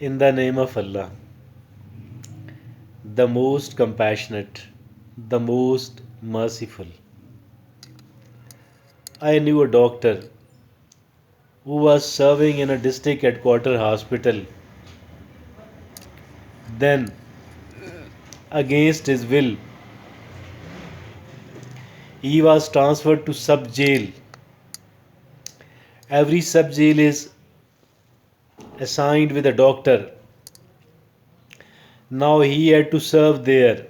In the name of Allah, the most compassionate, the most merciful. I knew a doctor who was serving in a district headquarter hospital. Then, against his will, he was transferred to sub jail. Every sub jail is assigned with a doctor. Now he had to serve there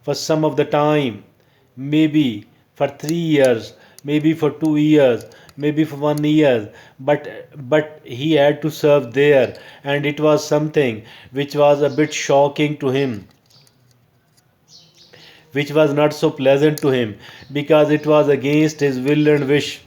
for some of the time, maybe for 3 years, maybe for 2 years, maybe for 1 year, but he had to serve there, and it was something which was a bit shocking to him, which was not so pleasant to him because it was against his will and wish.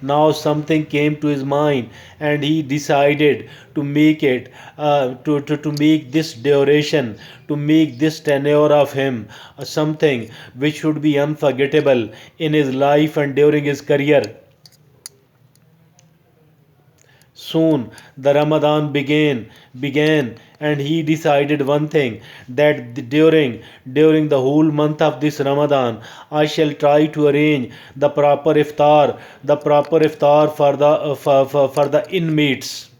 Now something came to his mind and he decided to make it to make this duration, to make this tenure of him something which should be unforgettable in his life and during his career. Soon the Ramadan began and he decided one thing, that during the whole month of this Ramadan I shall try to arrange the proper iftar for for the inmates.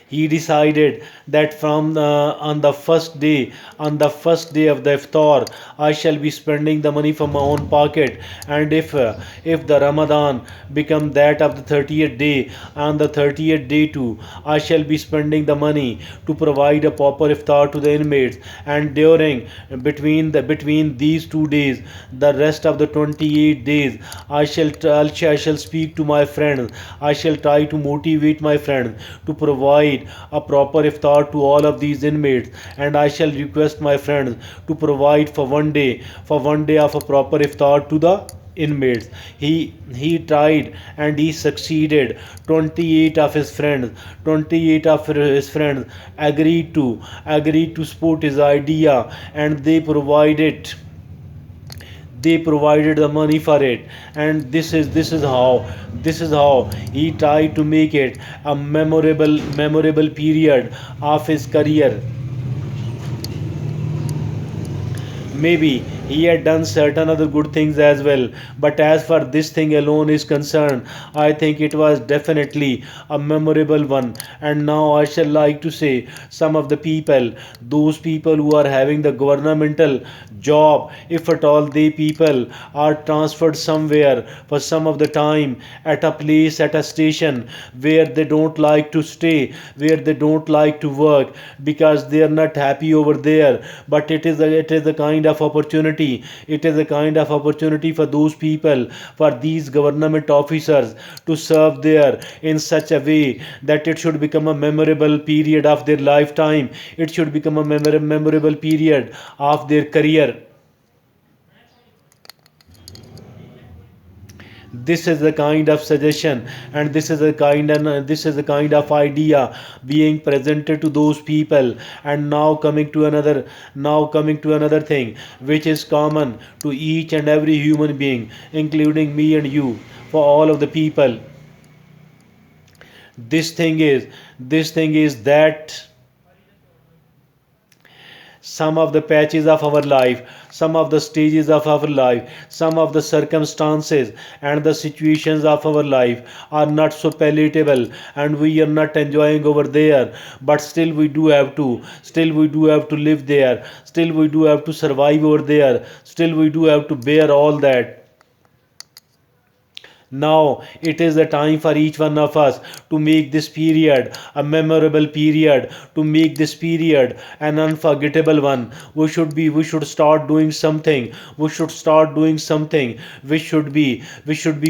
He decided that from on the first day of the iftar I shall be spending the money from my own pocket, and if the Ramadan become that of the 30th day, on the 30th day too I shall be spending the money to provide a proper iftar to the inmates, and during between these 2 days, the rest of the 28 days, I shall speak to my friends. I shall try to motivate my friends to provide a proper iftar to all of these inmates, and I shall request my friends to provide for one day of a proper iftar to the inmates. He tried and he succeeded. 28 of his friends agreed to support his idea, and they provided the money for it. And this is how he tried to make it a memorable period of his career. Maybe he had done certain other good things as well, but as far this thing alone is concerned, I think it was definitely a memorable one. And now I shall like to say some of the people, those people who are having the governmental job, if at all they people are transferred somewhere for some of the time at a place, at a station where they don't like to stay, where they don't like to work because they are not happy over there. But it is a kind of opportunity. It is a kind of opportunity for those people, for these government officers, to serve there in such a way that it should become a memorable period of their lifetime. It should become a memorable period of their career. This is the kind of suggestion, and this is the kind of idea being presented to those people. And now coming to another thing which is common to each and every human being, including me and you, for all of the people. This thing is that some of the patches of our life, some of the stages of our life, some of the circumstances and the situations of our life are not so palatable, and we are not enjoying over there. But still we do have to live there, still we do have to survive over there, still we do have to bear all that. Now it is the time for each one of us to make this period a memorable period, to make this period an unforgettable one. We should start doing something. We should start doing something which should be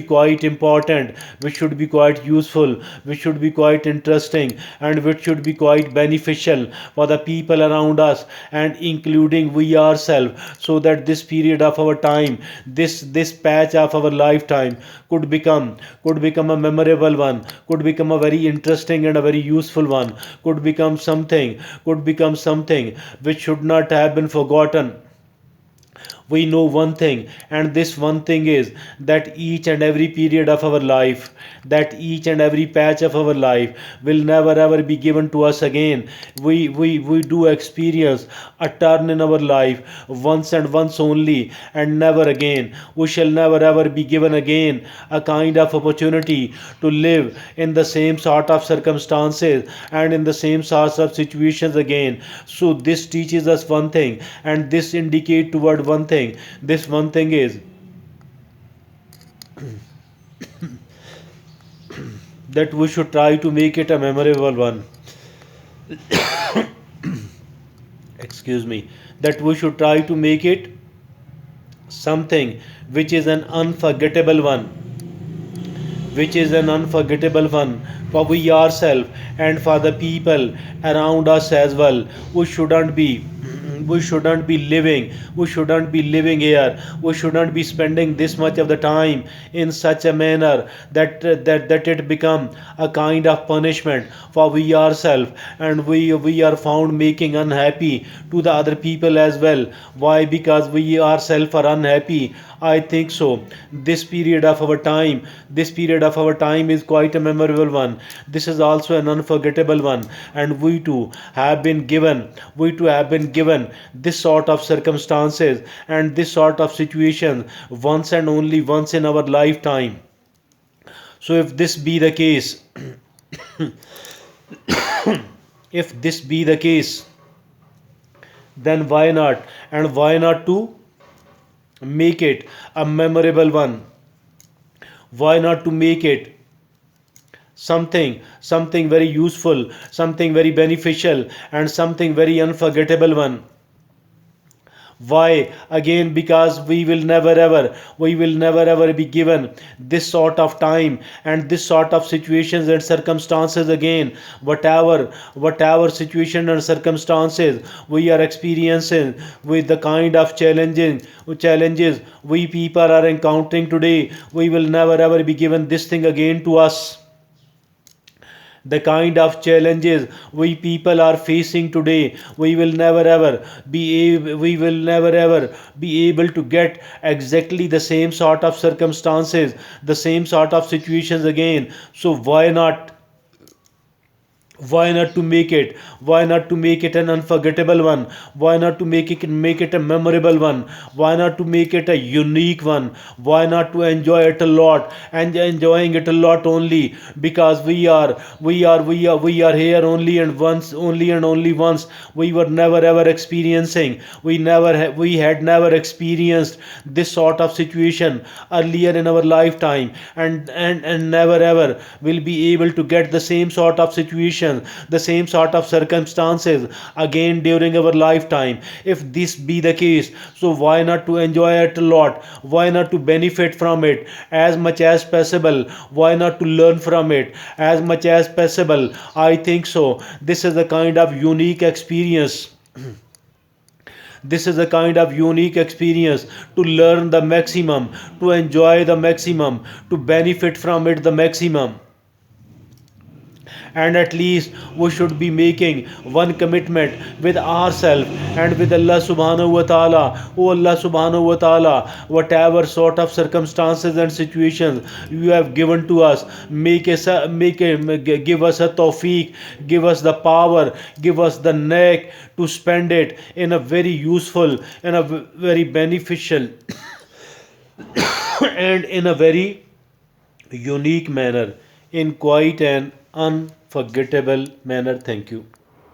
quite important, which should be quite useful, which should be quite interesting, and which should be quite beneficial for the people around us, and including we ourselves, so that this period of our time, this patch of our lifetime could become a memorable one, could become a very interesting and a very useful one, could become something which should not have been forgotten. We know one thing, and this one thing is that each and every period of our life, that each and every patch of our life will never ever be given to us again. We do experience a turn in our life once and once only, and never again. We shall never ever be given again a kind of opportunity to live in the same sort of circumstances and in the same sorts of situations again. So this teaches us one thing, and this indicate toward one thing. This one thing is that we should try to make it a memorable one. Excuse me. That we should try to make it something which is an unforgettable one, which is an unforgettable one for we ourselves and for the people around us as well. We shouldn't be we shouldn't be living here, we shouldn't be spending this much of the time in such a manner that it become a kind of punishment for we ourselves, and we are found making unhappy to the other people as well. Why? Because we ourselves are unhappy. I think so. This period of our time is quite a memorable one. This is also an unforgettable one, and we too have been given this sort of circumstances and this sort of situation once and only once in our lifetime. So if this be the case, if this be the case, then why not? And why not to make it a memorable one? Why not to make it something very useful, something very beneficial, and something very unforgettable one? Why? Again, because we will never ever be given this sort of time and this sort of situations and circumstances again. Whatever situation and circumstances we are experiencing, with the kind of challenges we people are encountering today, we will never ever be given this thing again to us. The kind of challenges we people are facing today, we will never ever be able to get exactly the same sort of circumstances, the same sort of situations again. So why not to make it an unforgettable one? Why not to make it a memorable one? Why not to make it a unique one? Why not to enjoy it a lot, and enjoying it a lot only because we are here only and once, only and only once. We were never ever experiencing, we had never experienced this sort of situation earlier in our lifetime, and never ever will be able to get the same sort of situation, the same sort of circumstances again during our lifetime. If this be the case, so why not to enjoy it a lot? Why not to benefit from it as much as possible? Why not to learn from it as much as possible? I think so. This is a kind of unique experience. This is a kind of unique experience to learn the maximum, to enjoy the maximum, to benefit from it the maximum. And at least we should be making one commitment with ourselves and with Allah subhanahu wa ta'ala. Oh Allah subhanahu wa ta'ala, whatever sort of circumstances and situations you have given to us, give us a tawfiq, give us the power, give us the neck to spend it in a very useful, in a very beneficial and in a very unique manner, in quite an unforgettable manner. Thank you.